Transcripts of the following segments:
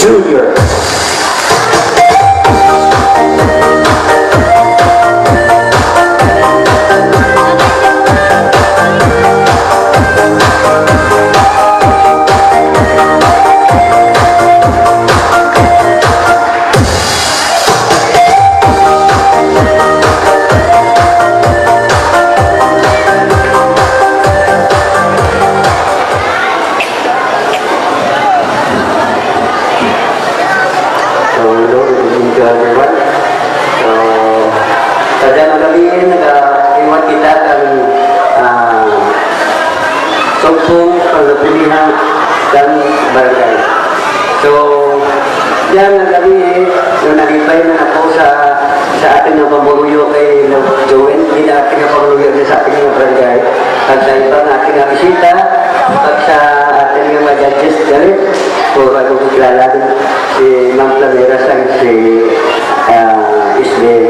Jr. tungkol pagpilihan dan barangay. So, yan ang gabi nung nalipay na ako sa ating ng pamuluyo kay Joel, hindi na ating ng pamuluyo sa ating ng barangay. At sa ibang ating ng bisita, at sa ating ng mag-adjust galit, puro ako kilala din si Mang Plameras ang si Ismail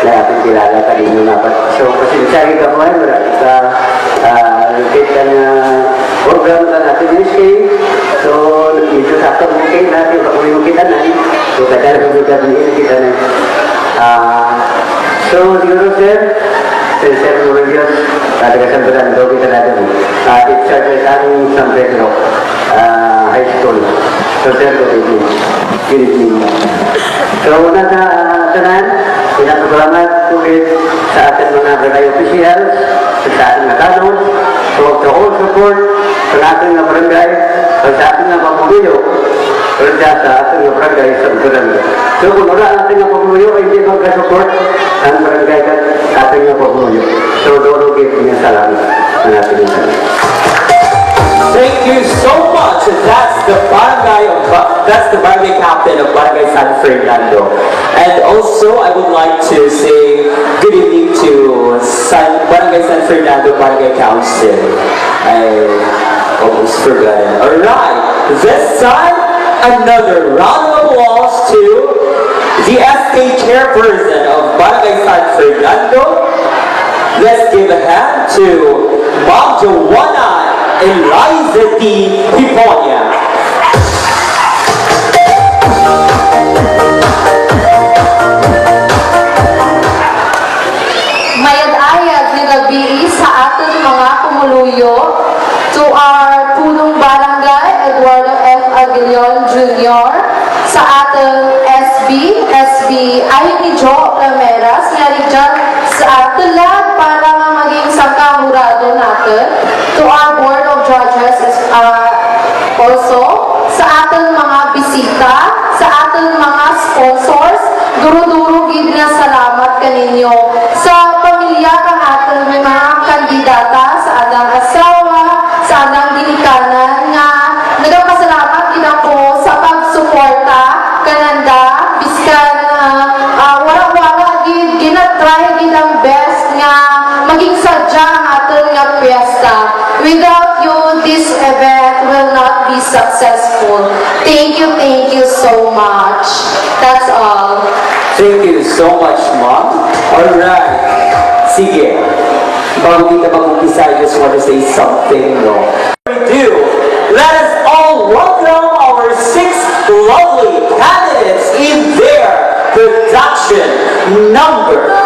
na ating kilala kanino napat. So, pasensyahin ka mo ay marami ka kita na program ka natin ni SK. So, dito sa ating mungkin natin, pakulimu kita na. So, kadang kita na. So, siguro sir, Sir Religious, taga-San Fernando, kita natin. It's ang San Pedro High School. So, sir, good evening. So, una sa tanan, pinapagalamat tuwid sa ating mga barangay officials, sa ating natanong, so to all support sa ating na barangay, sa ating na pamumuyo, sa ating na barangay sa barangay. So, kung wala ating na pamumuyo, hindi magka-support ang barangay at ating na pamumuyo. So, doon niya salamat sa ating na barangay. Thank you so much. That's the barangay captain of Barangay San Fernando. And also, I would like to say good evening to Barangay San Fernando Barangay Council. I almost forgot it. All right, this time another round of applause to the SK chairperson of Barangay San Fernando. Let's give a hand to Ma'am Joanna Eliza D. Piponia. Mayag-ayag ni gabi sa ating mga pumuluyo to our punong barangay Eduardo F. Aguilion Jr. sa ating SB ay ni Joe Ramirez nga dyan sa tulad para maging sangkahurado natin to our board of judges also sa ating mga bisita, sa ating mga sponsors, duro-duro gid nga salamat kaninyo sa pamilya kang ating mga kandidata sa adang asawa, sa adang ginikanan nga nagapasalamat gid ako sa pagsuporta kananda biskan wala gid ginatry gid ang best nga maging sadya ang ating nga piyesta. Without you, this event will not be successful. Thank you so much. That's all. Thank you so much, Mom. Alright. Sige. Bago kita mag-umpisa, I just want to say something, no? We do. Let us all welcome our 6 lovely candidates in their production number.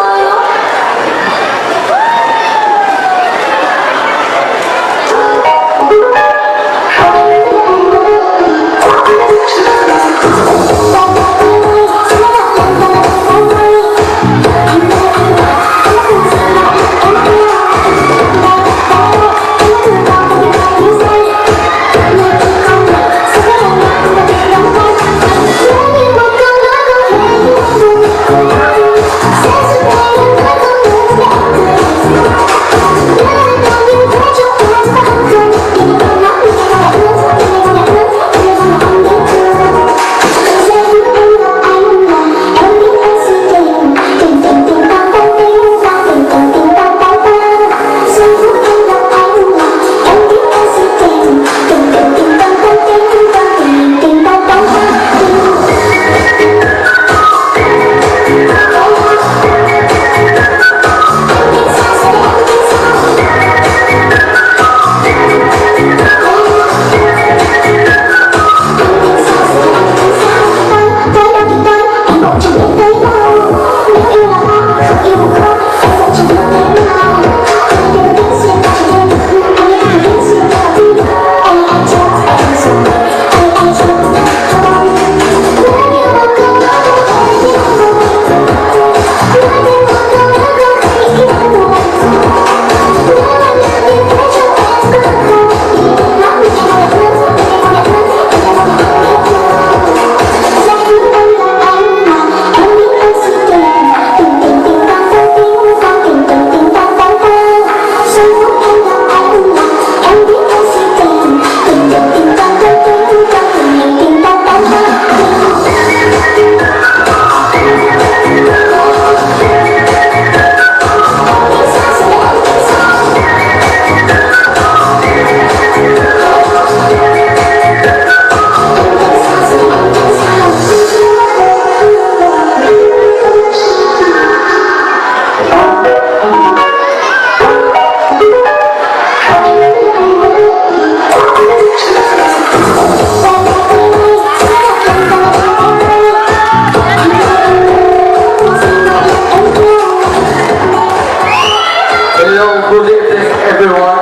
Good evening, everyone.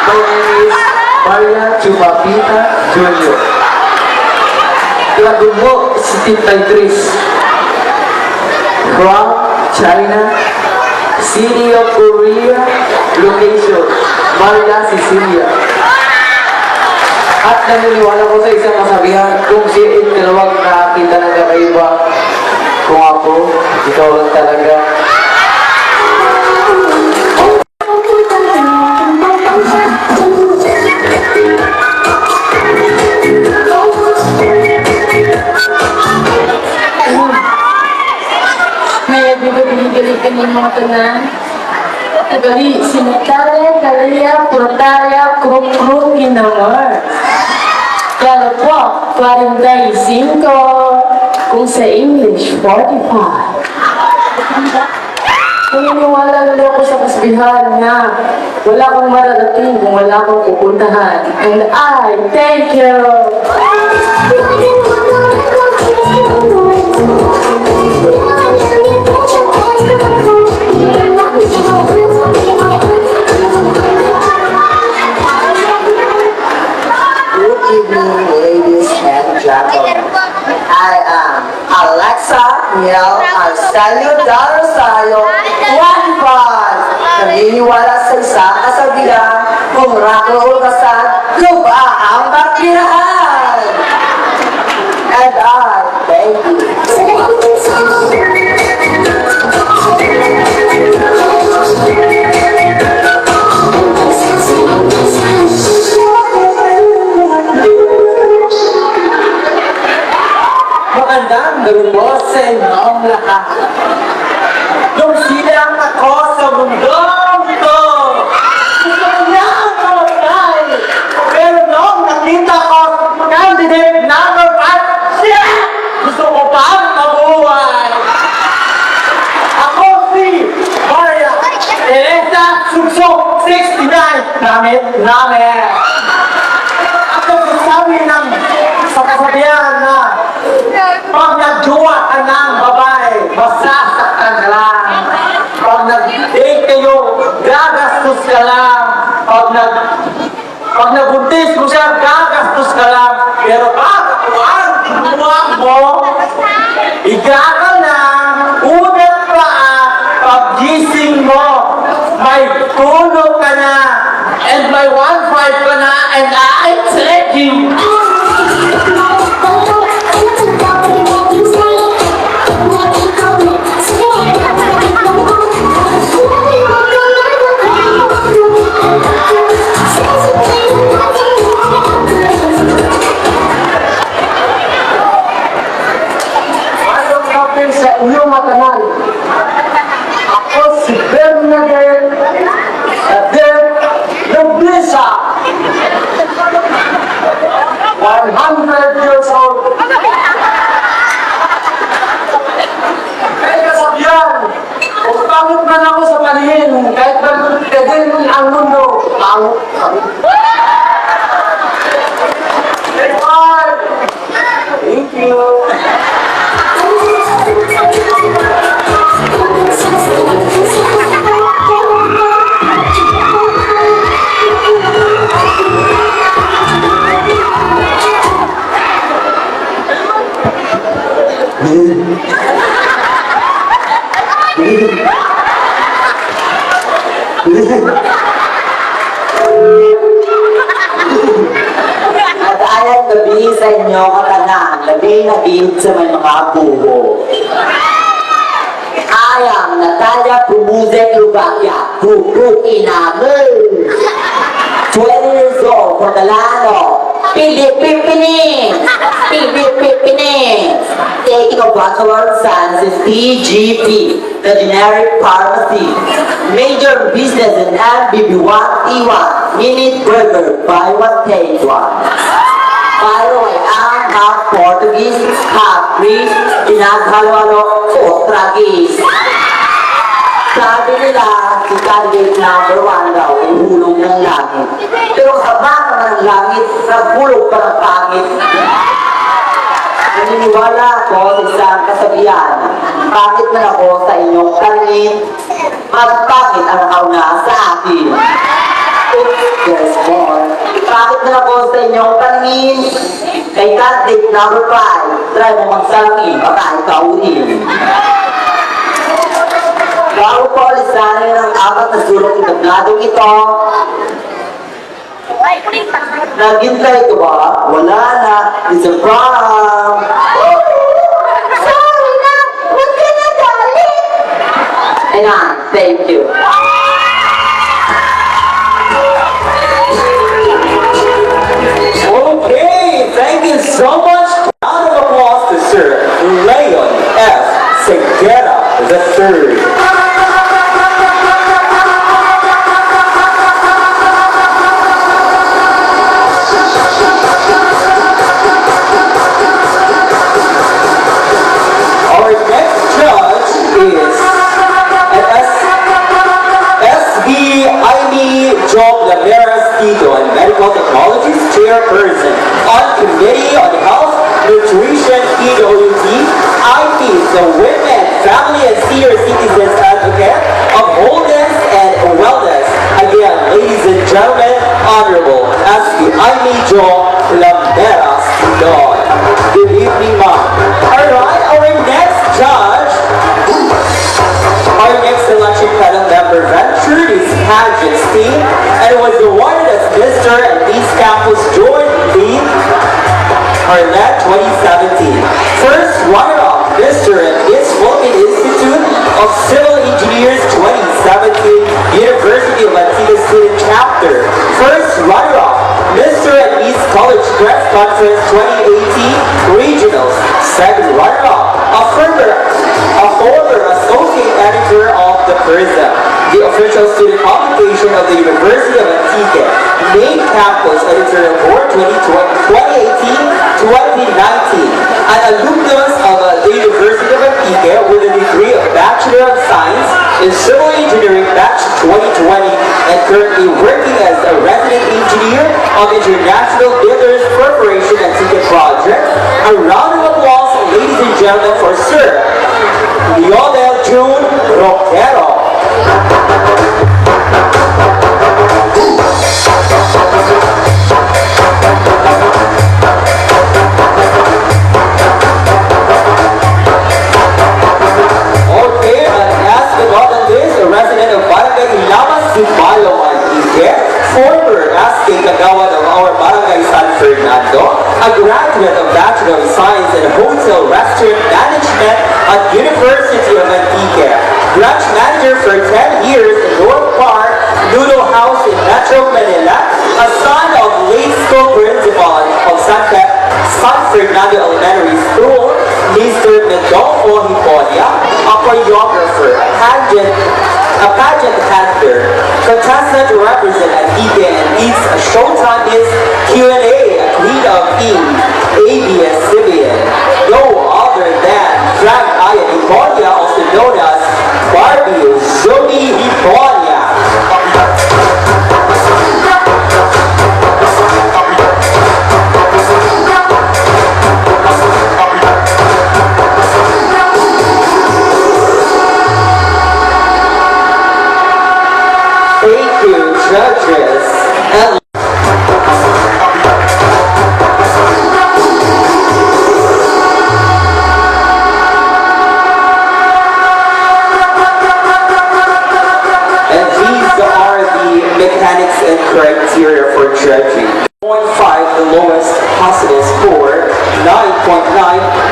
My name is Maria Chumapita Jr. Lagu mo, Steve Idris. From China, City of Korea, location, Maria, Sicilia. At naniniwala ko sa isang kasabihan, kung siya ay tinawag na kita ng kakaiba, kung ako, ikaw lang talaga. May bibigay-bigay ng mga tanan. Tagali, sinatare, kalia, purtaya, kruk-kruk, ginamar. Pero po, 45, kung sa English, 45. Naniniwala na ako sa kasbihan na wala akong mararating kung wala akong pupuntahan. And I thank you! Good evening, ladies and gentlemen. I am Alexa Miel Arcelio Darosayo, 25. Naniniwala sa isang kasabihan, kung rako o kasal, lupa ang bakirahan. And I thank you. Magandang garubo sa inyong lahat. Nung silang ako sa mundong to, gusto ko nang mamatay. Pero nung nakita ko Puso 69, namin. Ako sabi ng sa kasabihan na pag nagjowa ka ng babae, masasaktan ka lang. Pag nag-date kayo, gagastos ka lang. Pag nagbuntis mo siya, gagastos ka lang. Pero pag ang buwa mo, igakal na, unat pa pag-gising mo, may tulog ka na, and may 1.5 ka na, and I take you. Anong kapil sa iyong matanan? Ako si Bernadette Adel Noblesa. 100 years old. May kasabihan, kung pangit man ako sa paningin, kahit magkagin ang mundo, pangit kami. Thank you. At ayat gabi sa inyo katanan, gabi na bihid sa may mga buho. I am Natalia Pumuzek Lubakya, Kukuki namin. 20 years old, Catalano, Pilipinas, taking a Bachelor of Science in PGP, the generic pharmacy, major business in MBB1 T1, Minute Burger, buy one, take one. By the way, I'm half Portuguese, half Greek, pinaghalo-halo, Portuguese. Sabi nila, si candidate number 1 daw ay hulog ng langit. Pero haba naman ng langit, naghulog pa ng pangit. Naniniwala ako sa isang kasabihan, pangit man ako sa inyong kanin, mas pangit ang nakauna sa akin. Oops, there's more. Pangit man ako sa inyong kanin, kay candidate number 5, try mo magsalamin, baka ikaw rin. Bago po alisanin ang 4 na sulok ng tabladong ito, naghintay ko ba? Wala na. It's a prank. Sorry na. Huwag ka na galit. Ayan, thank you. Okay, thank you so much. Round of applause to Sir Leon F. Segura III. Our next judge is an SB Jaime Job Lameras Tito, and Medical Technologies Chairperson on Committee on Health, Nutrition, EWT, IP, the Women, Family and Senior Citizens Advocate of Wholeness and Wellness. Again, ladies and gentlemen, Honorable SB Jaime Job Lameras Tito. Good evening, ma'am. Alright, our next judge, our next selection panel member ventured his pageant team and was awarded as Mr. and Miss Campus Jordan Lee Arlette 2017. First runner-up, Mr. and Miss Philippine Institute of Civil Engineers 2017, University of Antigua Student Chapter. First runner-up, Mr. and Miss College Press Conference 2018 Regionals. Second runner-up, a former associate editor of the PRISM, the official student publication of the University of Antigua, main campus editorial board 2018-2019, an alumnus of the University of Antigua with a degree of Bachelor of Science in Civil Engineering Batch 2020 and currently working as a resident engineer of International Builders Corporation and Ticket Project. A round of applause, ladies and gentlemen, for Sir Lionel June Roquero. Okay, and last but not least, a resident of Barangay Ilamas, Sibalo, Antique, former SK Kagawad of our Barangay San Fernando, a graduate of Bachelor of Science in Hotel Restaurant Management at University of Antique, branch manager for 10 years in North Park, Noodle House in Metro Manila, a son of late school principal of San Fernando Elementary School, Mr. Mendolfo Hiponia, a choreographer, a pageant actor, contestant to represent Antique and leads a Showtime is Q&A, a queen of Eve, ABS-CBN, no other than Drag Aya Hiponia, also known as Barbie Zoe Hiponia. Thank you, judges. And these are the mechanics and criteria for judging. 0.5, the lowest possible score. 9.9,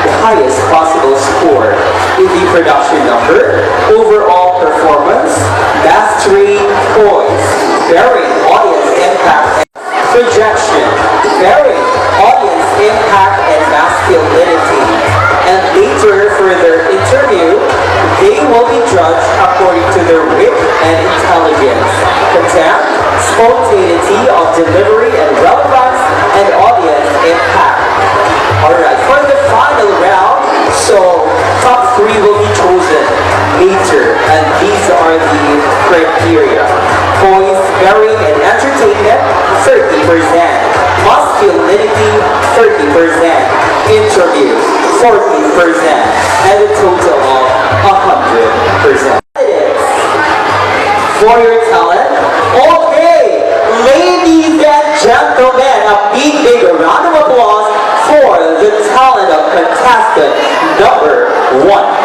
the highest possible score. In the production number, overall performance, that's 3 points. Bearing audience impact and projection, bearing audience impact and masculinity. And later, for their interview, they will be judged according to their wit and intelligence, contempt, spontaneity of delivery and relevance, and audience impact. Alright, for the final round, so top 3 will be chosen later, and these are the criteria. Voice, bearing, and entertainment, 30%. Masculinity, 30%. Interview, 40%. And a total of 100%. For your talent, okay, ladies and gentlemen, a big round of applause for the talent of contestant number 1.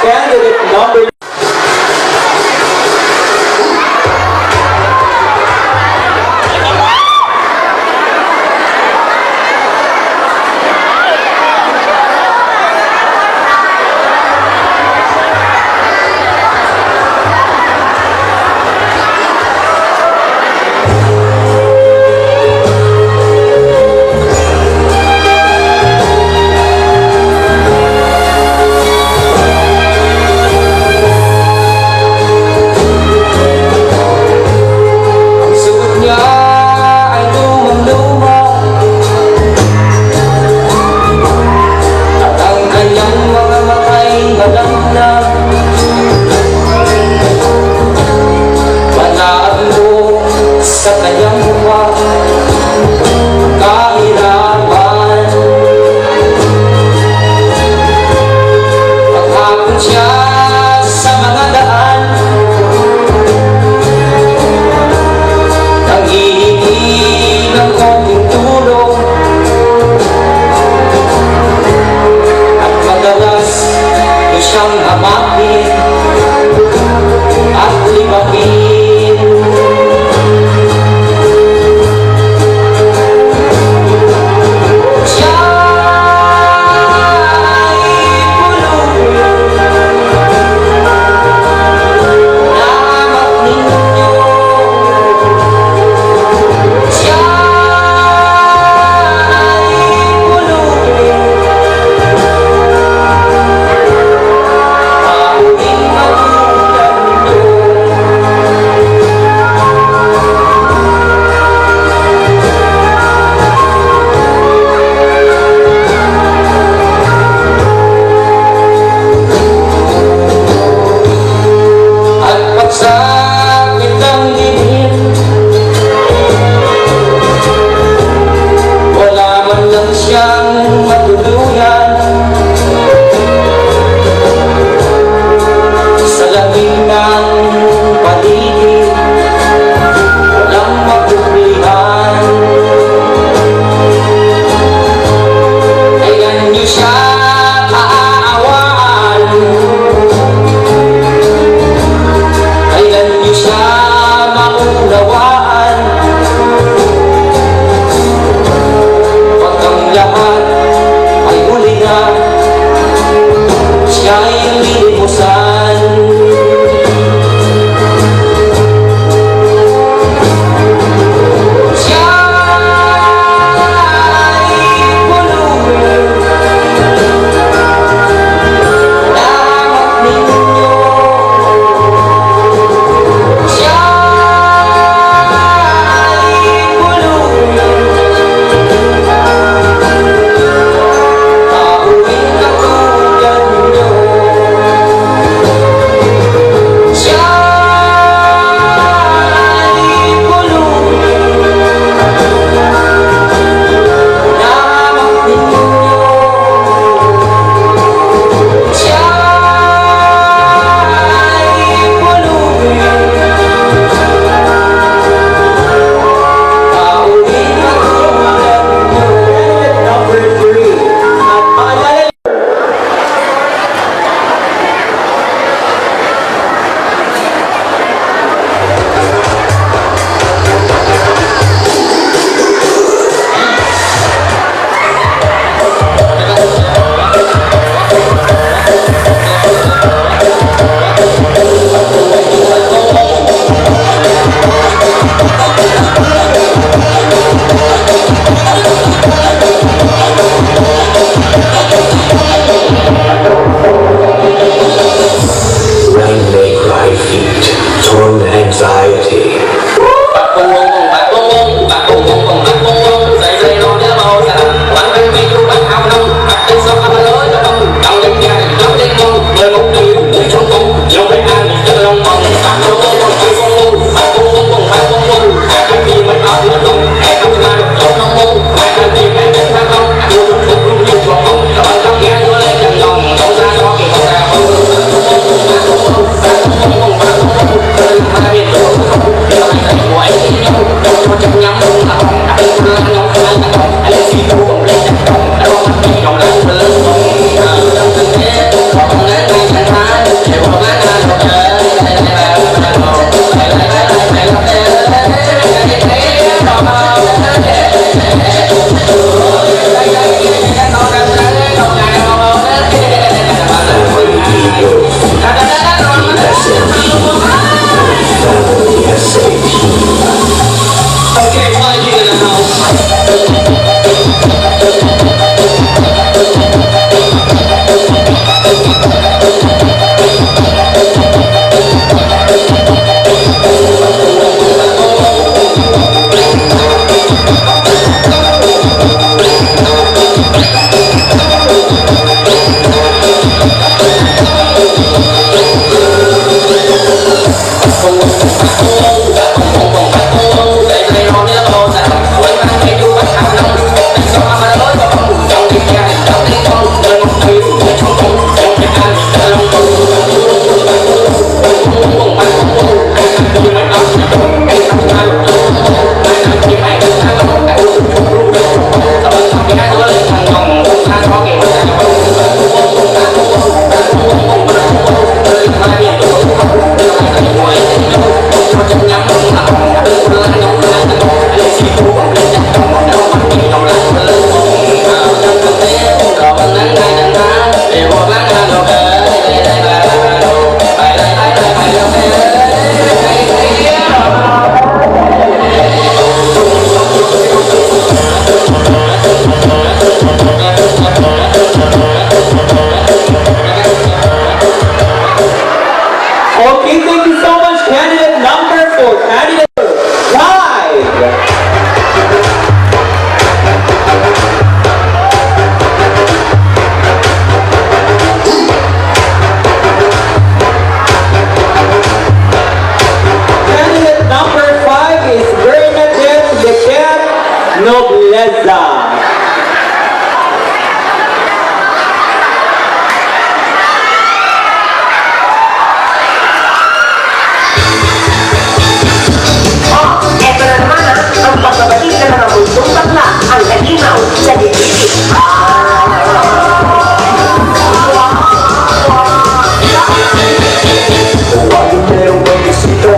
candidate number ang sagot niya ay lumang-luma at ang kanyang mga mata'y malamlam. Banaan mo sa kanyang mukha kahirapan. Paghapon siya sa mga daan, nanghihingi ng konting tulong at madalas di siyang hamakin at limakin. Siya ay pulubi lamang ninyo. Siya ay pulubi para ang halimaw sa dibdib. Huwag merong pag-isito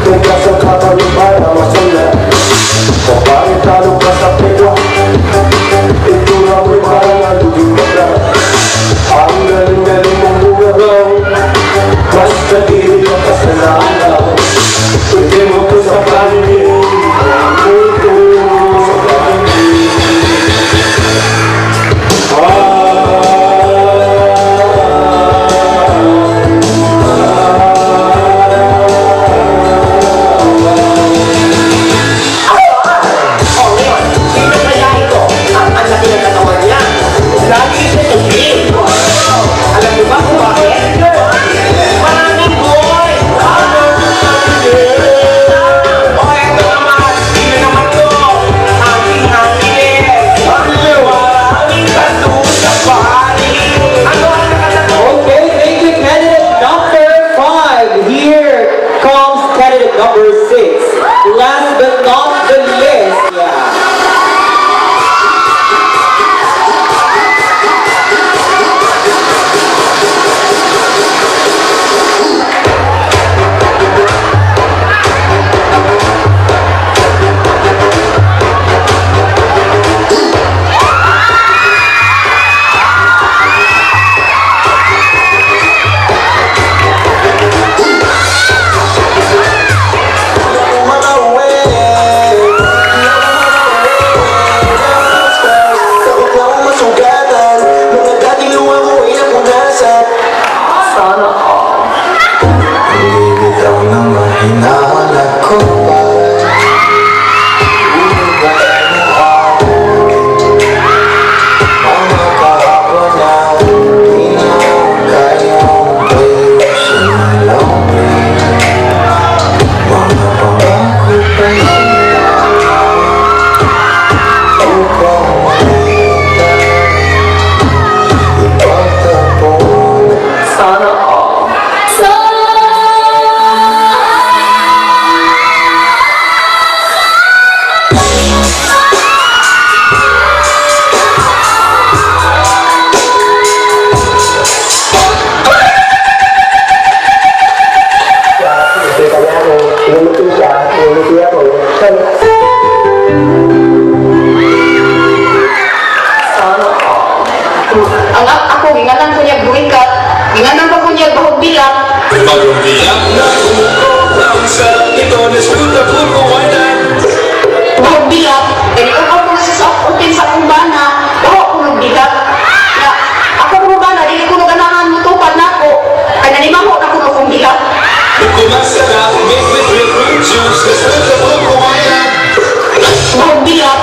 kung kaso ka para masula. Kapag talo ka sa pekwa, ito na may malalaging mata. Ang galing-galing mong bugagaw, basta di ka kasalanan. Pwede mo ko sa pangin, ito sa pangin. Oh, ngayon, sino kaya ito? Ang laki ng katawan niya. Lagi siya tumingin. Alam niyo ba kung bakit? Maraming boy! O, eto naman. Sino naman to? Aking hangin. Maraming tattoo sa body. Ano ang nakatato? Okay, thank you, candidate number 5. Here comes candidate number 6. Last but not the least, yeah. Sana all. Bibitaw na mahinahanap ko pa. Ibigay mo akin mga kahapon na di na kayang ayusin ng longin. Mga pangako pa upang makita ipagtapon. Sana all. Sana all. Ang ako, ginganan ko niya buwikat. Ginganan ko niya bahog bilang. Magbiyak na umuko ang sarap nito. Disfruta po ko, why not? Bahog bilang. Kaya kung ako na sa open sa kumbana, baho ko nagbigat. Na, ako kumbana, dili ko naganahan mo tupan na ako. Kaya nanimaho na ko kung bigat. Kung masarap, mix with fruit juice. Disfruta po ko, why not? Bahog bilang.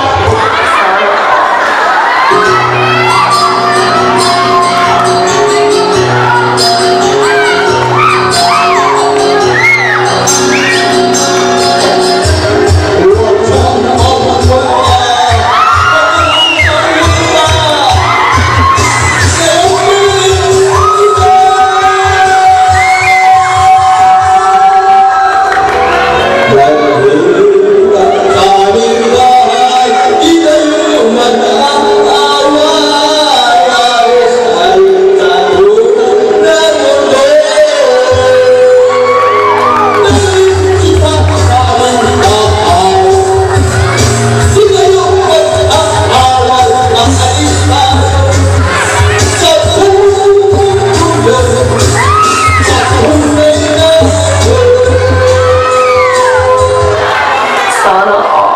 Sana all.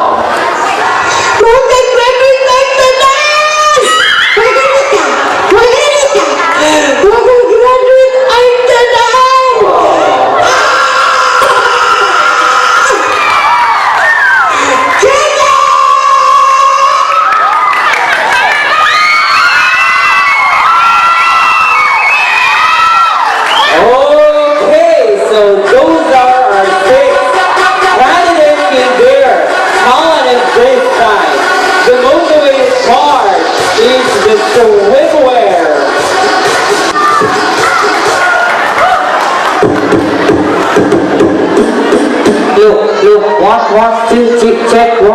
Okay, so those are our 6 candidates in there. Talent and this time. The motivated part is the swimwear. Look, 1, 2, 3, check, 1.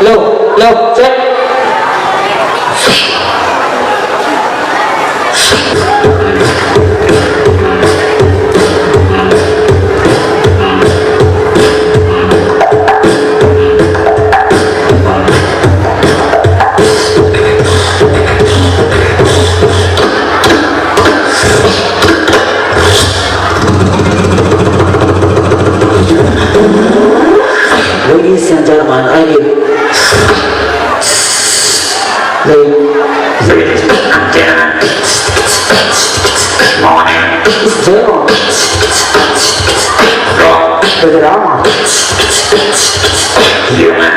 Low, check. Ladies and gentlemen, I need ladies and gentlemen, morning, zero, the drama, human,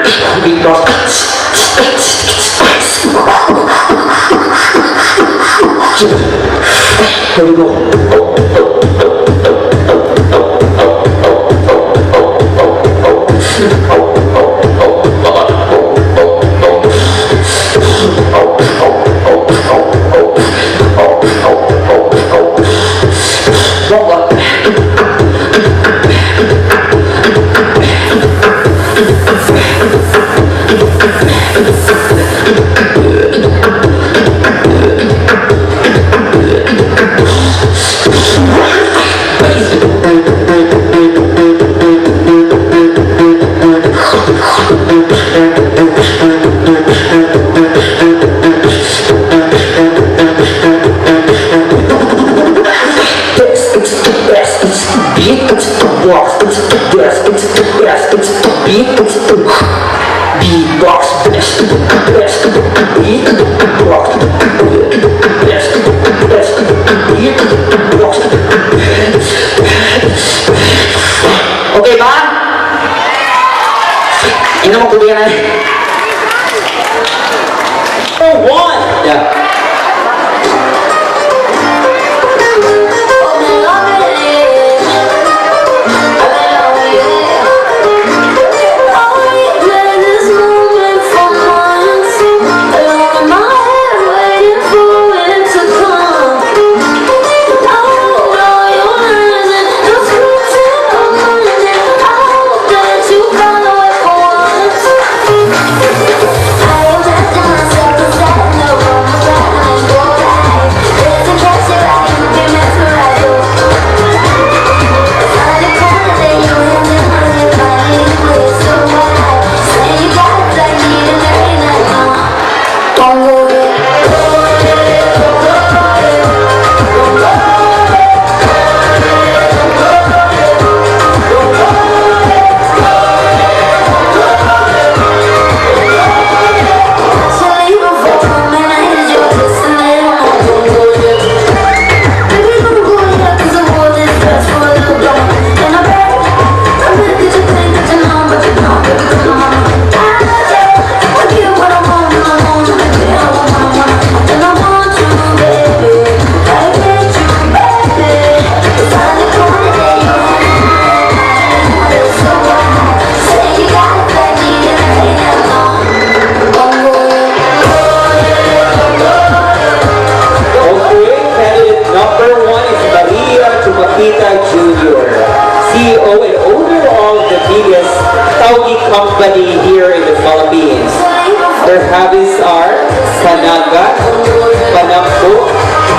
here we go. Okay ba? Inom mo tubig na. One. Yeah. Company here in the Philippines. Their hobbies are panagat, panampo,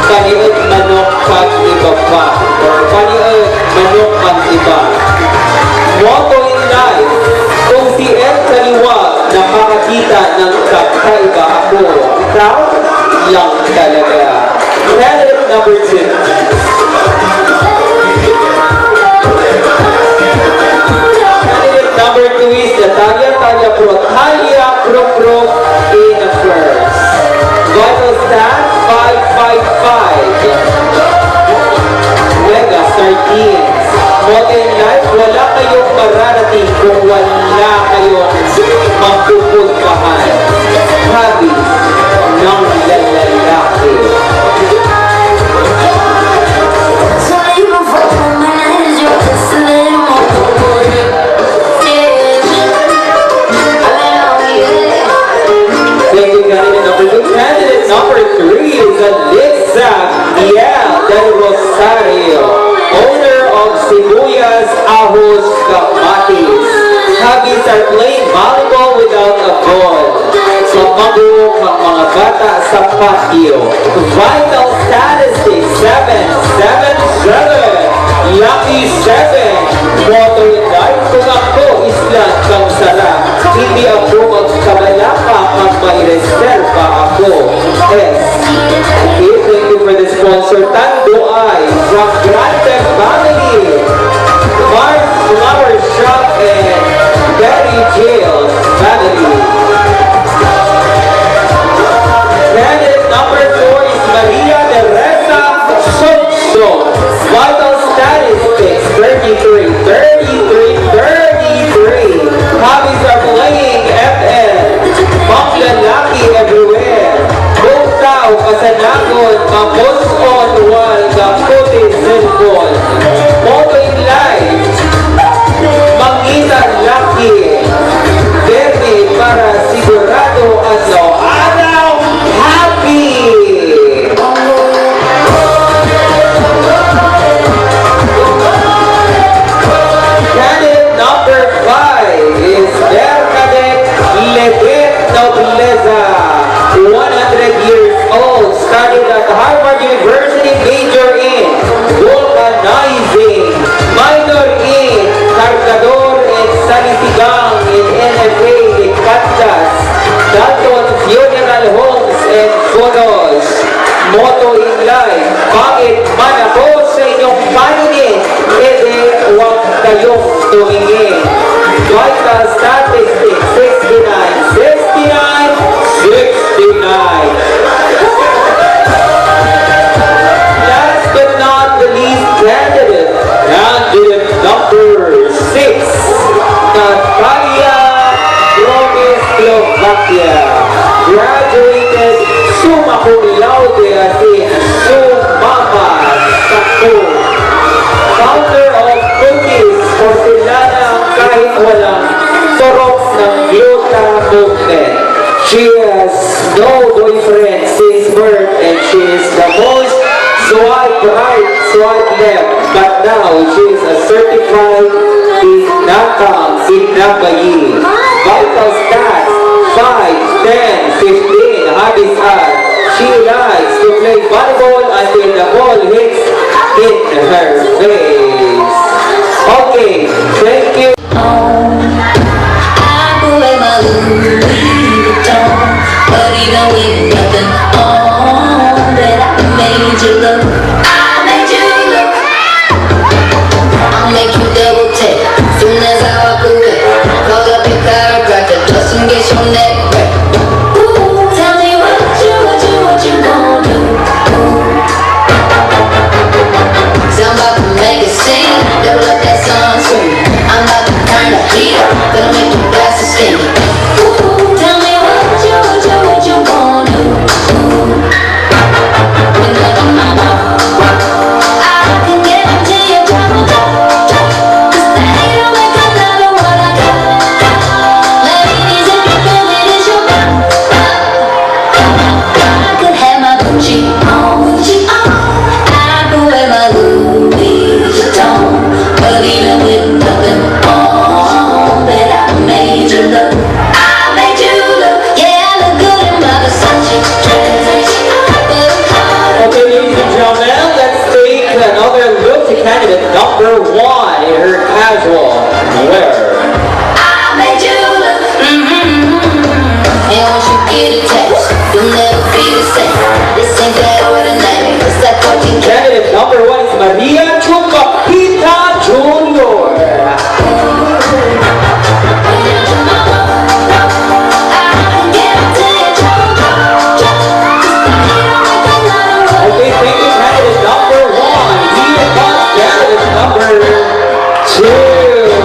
paniod manok kag iba pa, or paniod manok kag iba. Motto in life, kung si Ed Kaliwag nakakakita ng kakaiba ako, ikaw lang talaga. Candidate number 2. Number 2 is Natalia Talia Pro in the first. Vital stat 555. Mega Sardines. Modern life, wala kayong mararating kung wala kayong mapupuntahan. Hobbies ng lalaki. volleyball without a ball. Pagmabuo ng mga bata sa patio. Vital statistics, 7. Lucky 7. Motto in life, kung ako islan kang sala. Hindi ako magkabalaka pag may reserva ako. S. Okay, thank you for the sponsor. Tando ay from Grande Family. Mars Flower Shop and Betty Jails Family. Candidate number 4 is Maria Teresa Soto. Vital statistics, 33. Hobbies are playing FL. Panglalaki everywhere. Buong tao, kasanagon, mabos-on, wal, kaputi, cellphone. Motto in life, mangitan laki. Verde para sigurado araw-araw happy. Candidate number 5 is Bernadette Ledet Nobleza, 100 years old, studied at Harvard University, major in vulcanizing, minor in Cargador and Salitigang in NFA de Candas, Dalton Funeral Homes and Photos. Motto in life, bakit man ako sa inyong paningin, huwag kayong tumingin. Vital statistics, 69. Last but not the least, candidate number 6, Natalia Gomez Slovakia, graduated summa cum laude as in sumama sakto. Founder of Cookies Porcelana kahit walang torok ng gluta movement. She has no boyfriend since birth and she is the most swipe right, swipe left. But now she is a certified Binabayi. Vital stats, 5, 10, 15. Hobbies are, she likes to play volleyball until the ball hits in her face. Okay, thank you. I go wear my Louis Vuitton, but even with nothing on, that I made you look. I made you look. I'll make you double tap soon as I walk away. Call up your chiropractor just in case your neck break. Ooh, tell me what you gonna do? So I'm about to make it sing, double up that sunscreen. I'm about to turn the heat up, gonna make your glasses skin. Ooh, tell me what you gonna do? When nothing mama, I can get into your trouble, cause they don't make a lot of what I got. Ladies, if you feel it, it's your I could have my Gucci on, I could wear my Louis Vuitton, but even with nothing on, that I made you look. I made you look. Yeah, I look good in my Versace dress. Okay, ladies and gentlemen, let's take another look to candidate number 1 in her casual wear. I made you look. And once you get attached, you'll never be the same. This ain't that ordinary. It's that 14 karat. Candidate number 1 is Maria Chupacita Jr. Okay, thank you, candidate number 1. Here comes candidate number 2.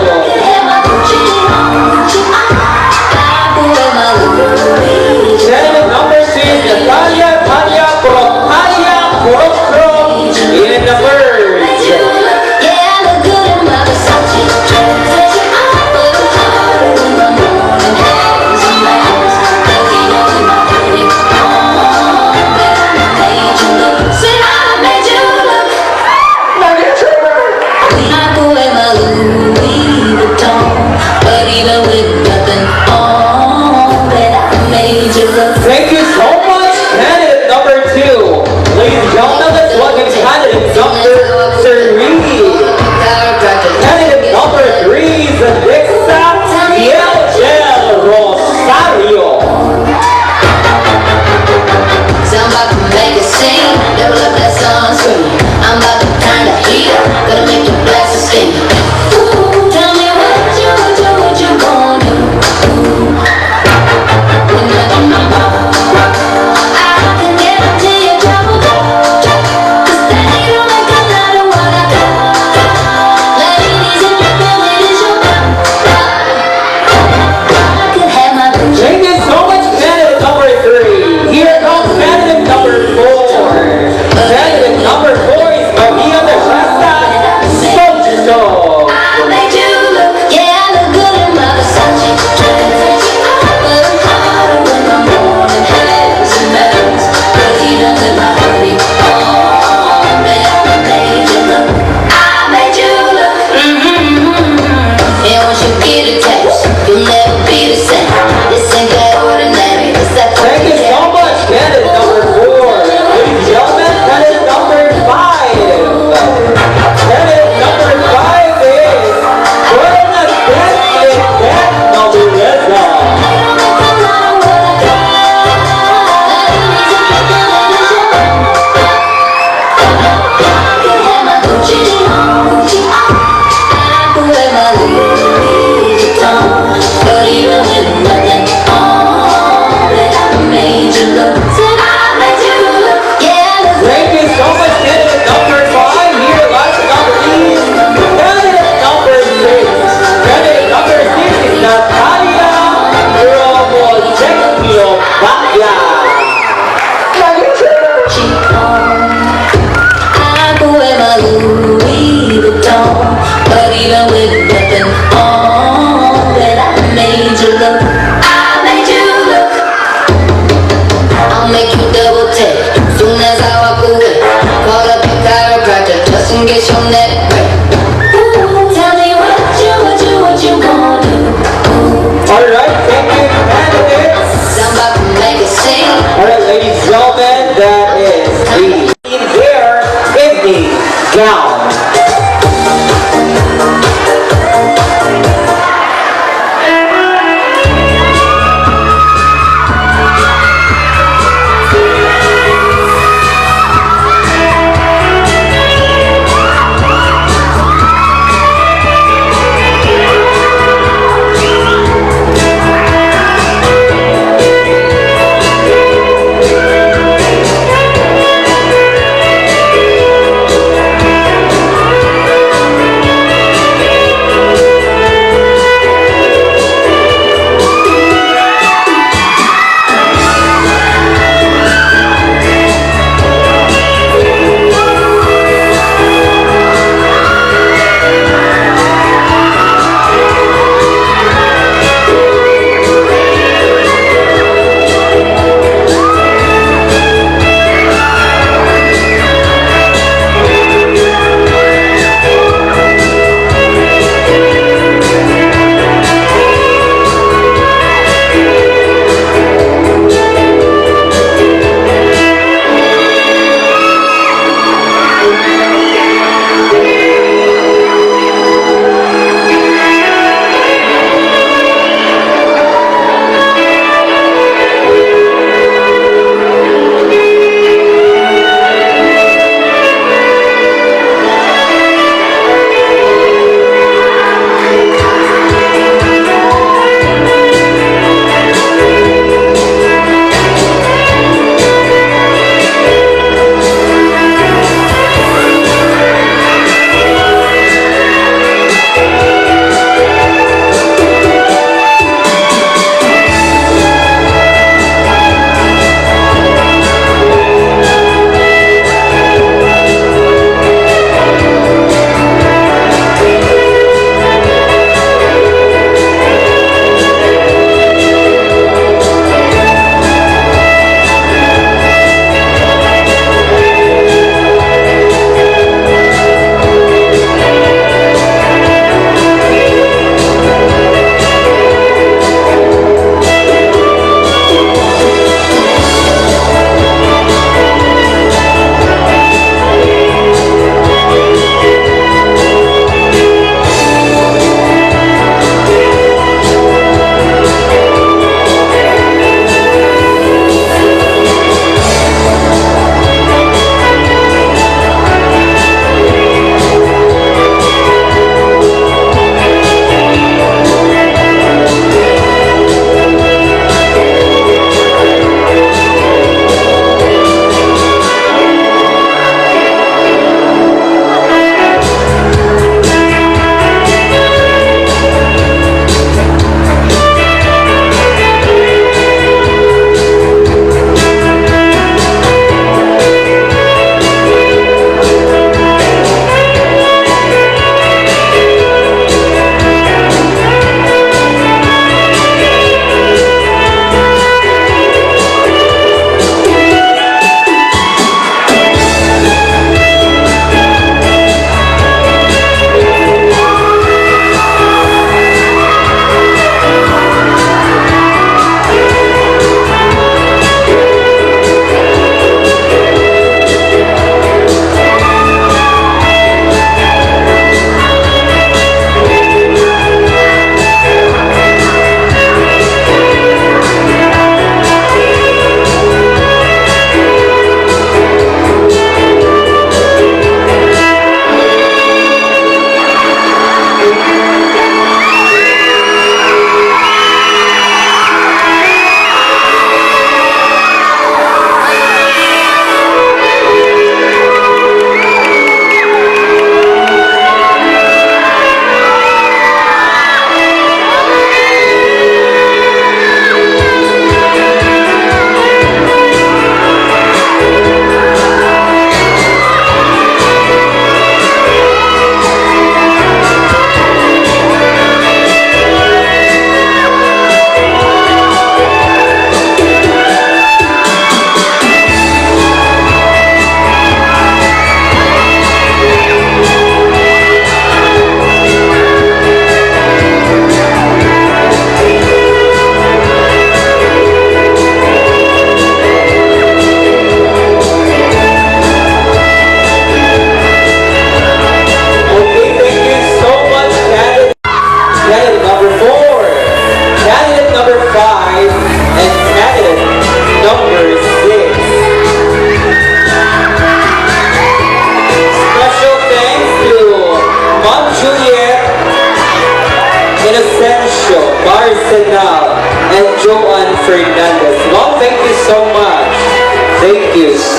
is in their evening gown.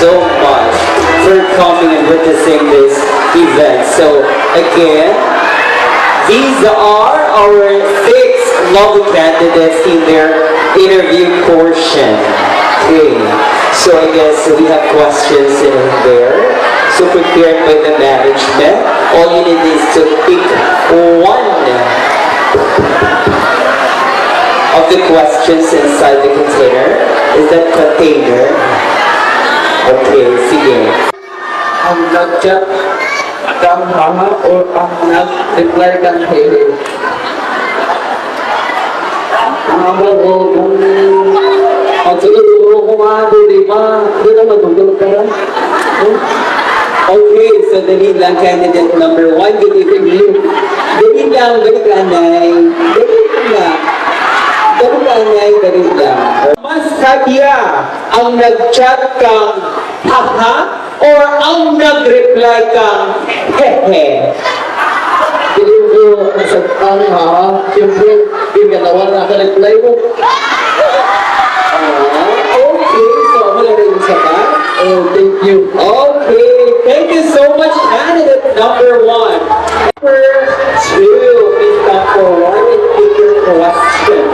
so much for coming and witnessing this event. So again, these are our 6 lovely candidates in their interview portion. Okay, so I guess we have questions in there. So prepared by the management. All you need is to pick one of the questions inside the container. Is that container? Okay, sige. Ang nag-chat kang mama o ang nag-reply kang hele? Ang kung ang siguro ko nga di ba? Di na matutulog ka lang? Okay, so dali lang candidate number 1. Good evening. Dali lang, dali ka anay. Dali lang. Dali ka anay, dali lang. Mas sadya ang nag-chat kang haha or ang nag-reply kang hehe? Hindi ko nasagtang ha. Siyempre, yung ganawa na ka-reply mo. Okay, so wala rin sa ba? Oh, thank you. Okay, thank you so much, candidate number 1. Number 2, please come forward and pick your question.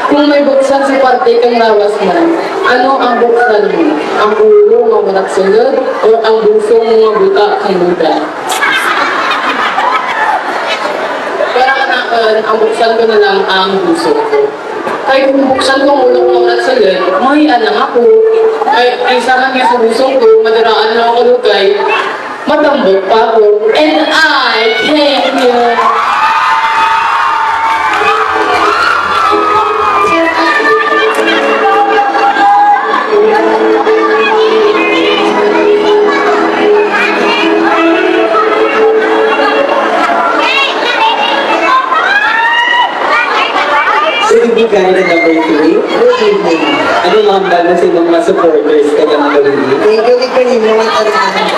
Kung may buksan si parte kang lawas mo, ano ang buksan mo? Ang ulo nga walang sulod o ang busong mga buta kang buta? Para kanakan, ang buksan ko na lang ang buso ko. Kahit kung buksan ko ang ulo ko walang sulod, may anang ako. Ay sa kanya sa busong ko, madaraan na ako lukay, matambok pa ako. And I thank you. So hindi candidate number 3. Good evening. Ano mga na sa mga supporters kanyang gawin? Thank you, Nick Panino. May tanong.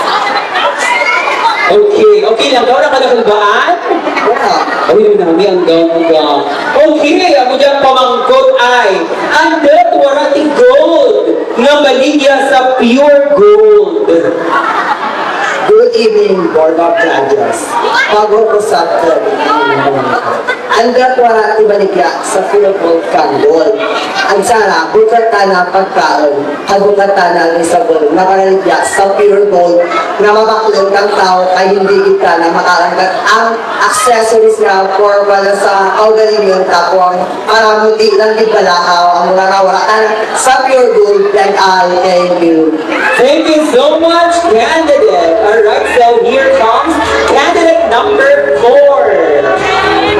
Okay, okay lang. Gawin na ka na kulbaan? Wala. Ay, nami ang gawin. Okay, ako dyan pamangkot ay ang warating gold nga maligya sa pure gold. Good evening, Board of Judges. Bago ko sa Andat wala ibaligya sa Philippine Kanggol. Ang sana, bukata na pagkaon, habukata na isabol, nakaligya sa pure gold na mabaklong ng tao ay hindi kita na makalanggat ang accessories nga for wala sa kaugaling yung tapong para muti lang di balakaw ang mga nawaraan sa pure gold and I thank you. Thank you so much, candidate. Alright, so here comes candidate number 4.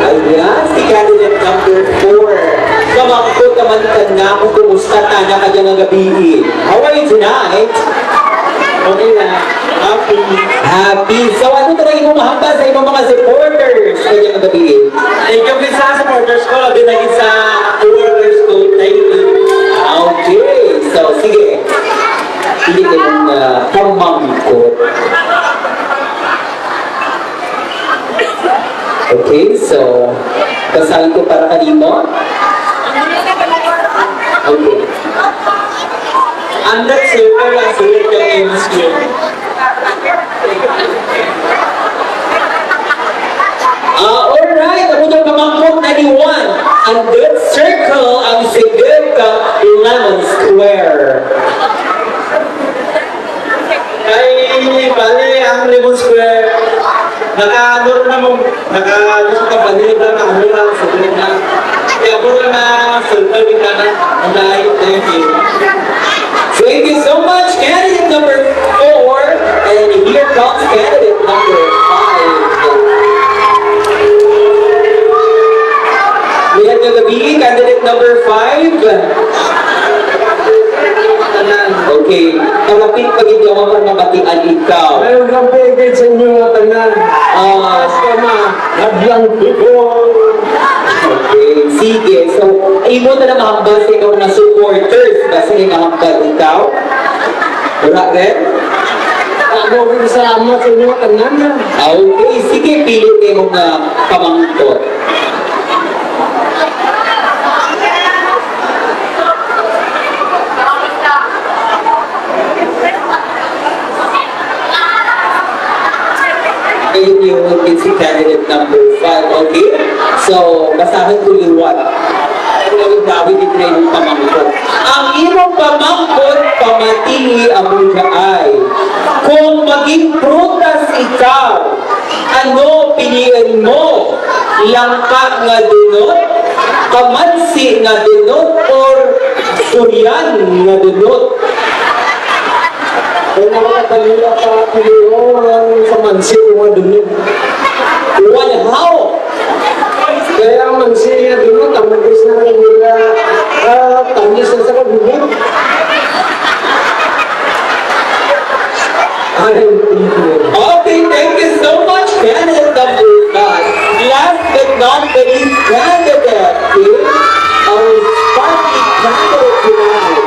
Ayan, si candidate number 4. Kamangkot naman ka na kung kumusta ta na kanya ng gabi. How are you tonight? Okay na. Happy. Happy. So ano talaga yung mahamba sa ibang mga supporters kanya ng gabi? Thank you din sa supporters ko, din naging sa workers ko. Thank you. Okay, so sige. Hindi ka yung pamangkot. Okay, so basahin ko para kanino? Okay. Ang that circle ang sulit yung MSQ. Alright, ako daw pamangkot na ni Juan. Ang that circle ang sigit ka Lemon Square. Ay, bali, ang Lemon Square, naka-ano na mo, naka-ano sa kapalib na naka-ano lang sa tulog na. Kaya po na sultan ka na, ang lahat, thank you. Thank you so much, candidate number 4. And here comes candidate number 5. We have the gabi, candidate number 5. Okay, kalapit pa gid ako kung mabatian ikaw. Mayroon kang pigit sa inyo nga tanan. Basta ma, hadlang ko. Okay, sige. So, imo na mahambal sa ikaw na supporters. Kasi mahambal ikaw. Wala rin? Ako salamat sa inyo tanan. Okay, sige. Pili kayo mga pamangkot. Ayun yung si candidate number 5, okay? So, basahin ko yung what? Yung David na yung pamangkot. Ang imong pamangkot, pamatili ang ay. Kung maging prutas ikaw, ano piliin mo? Langka nga dunot? Kamansi nga dunot? Or suryan nga dunot? Kung makakatalila pa kilo ang samansi mo dunod. Well, how? Kaya ang mansi nga dunod, tamis na nila, tamis na sa kabunod. Okay, thank you so much, candidate number 5. Last but not the least, candidate, okay? Our sparkling candidate tonight.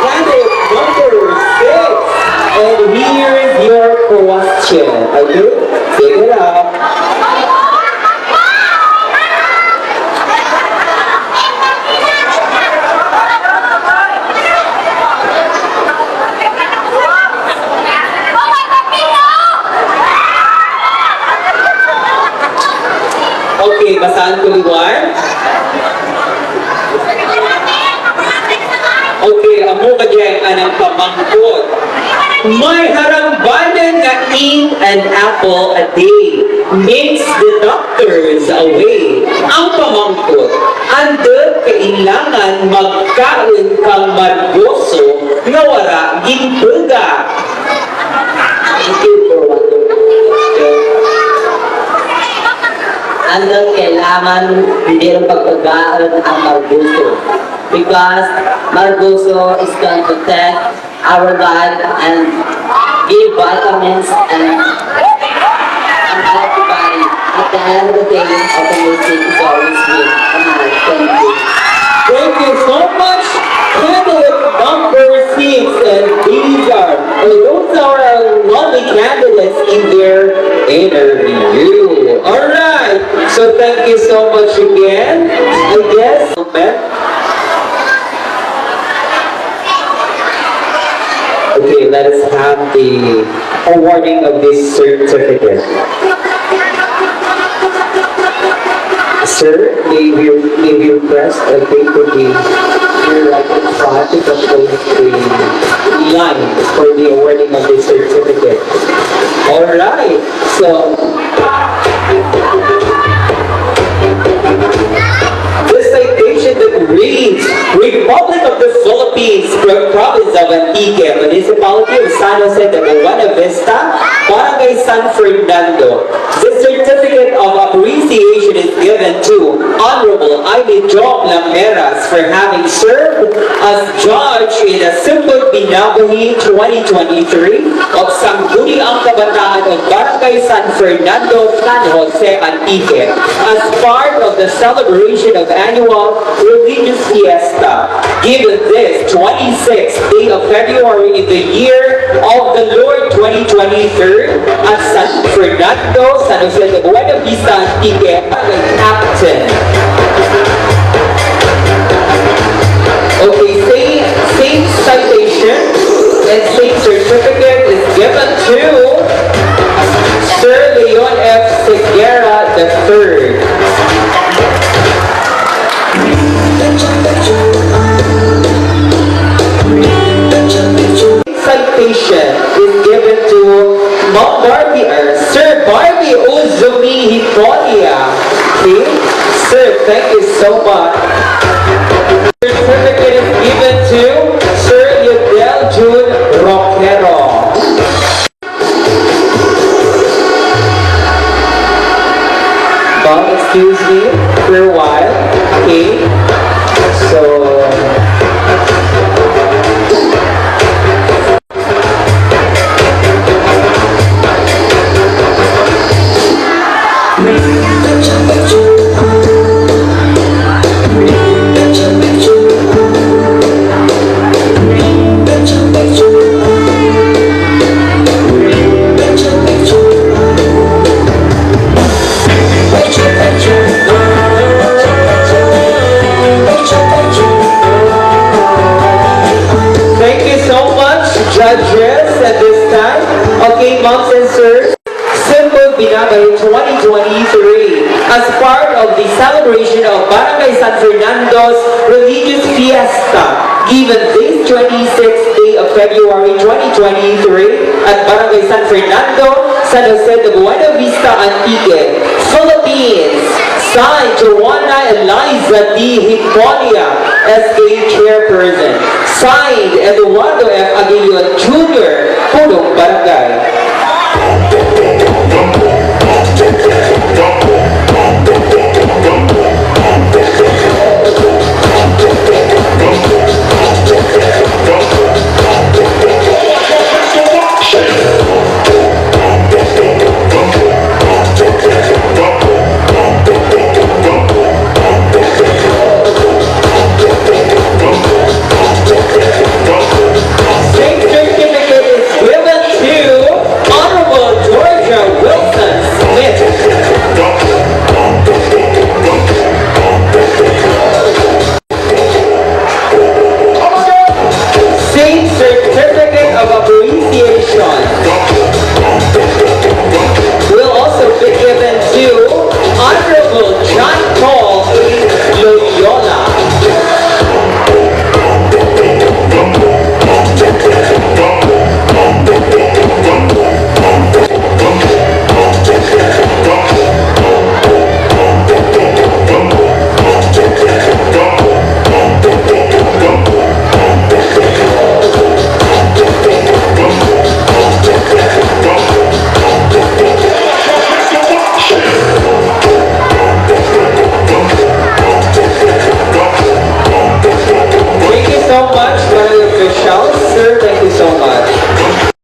Candidate number 6. And here is your question, okay? Take it up. Okay, basahan ko liwan. Okay, amo ka dyan anang pamangkot. May harambanan na eat an apple a day makes the doctors away. Ang pamangkot, andun kailangan magkaon kang margoso nga wala ginbuga. Thank you for Ano kailangan hindi rin pagpagaan ang marguso. Because marguso is going to protect our life and give vitamins and healthy body. At the end of the day, optimistic is always good. Thank you. Thank you so much, candidate number 6, and those are our lovely candidates in their interview. Alright, so thank you so much again. I guess, okay, let us have the awarding of this certificate. Sir, may you press a date for the your right in front to propose the line for the awarding of this certificate. Alright, so the citation that reads, Republic of the Philippines, Province of Antique, Municipality of San Jose de Buena Vista, Barangay San Fernando. The certificate of appreciation is given to Honorable Ivy Job Lameras for having served as judge in the Sumput Binabahi 2023 of Sangguniang Kabataan of Barangay San Fernando, San Jose, Antique, as part of the celebration of annual religious fiesta, given this 26th day of February in the year of the Lord 2023 at San Fernando, San Jose de Buena Vista, Antique, Captain. Okay, same citation and same certificate is given to Sir Leon F. Seguera III. Citation is given to Sir Barbie Uzumi Hipolia. Okay? Sir, thank you so much. Certificate is given to Sir Yudel June Roquero. Excuse me for a while. Okay? So Thank you so much, judges, at this time. Okay, moms and sirs, Simple Binabay 2023 as part of the celebration of Barangay San Fernando's religious fiesta given this 26th day of February 2023 at Barangay San Fernando, San Jose de Buena Vista, Antique, Philippines. Signed, Joanna Eliza D. Hiponia, SK Chairperson. Signed, Eduardo F. Aguilion Jr., Pulong Barangay.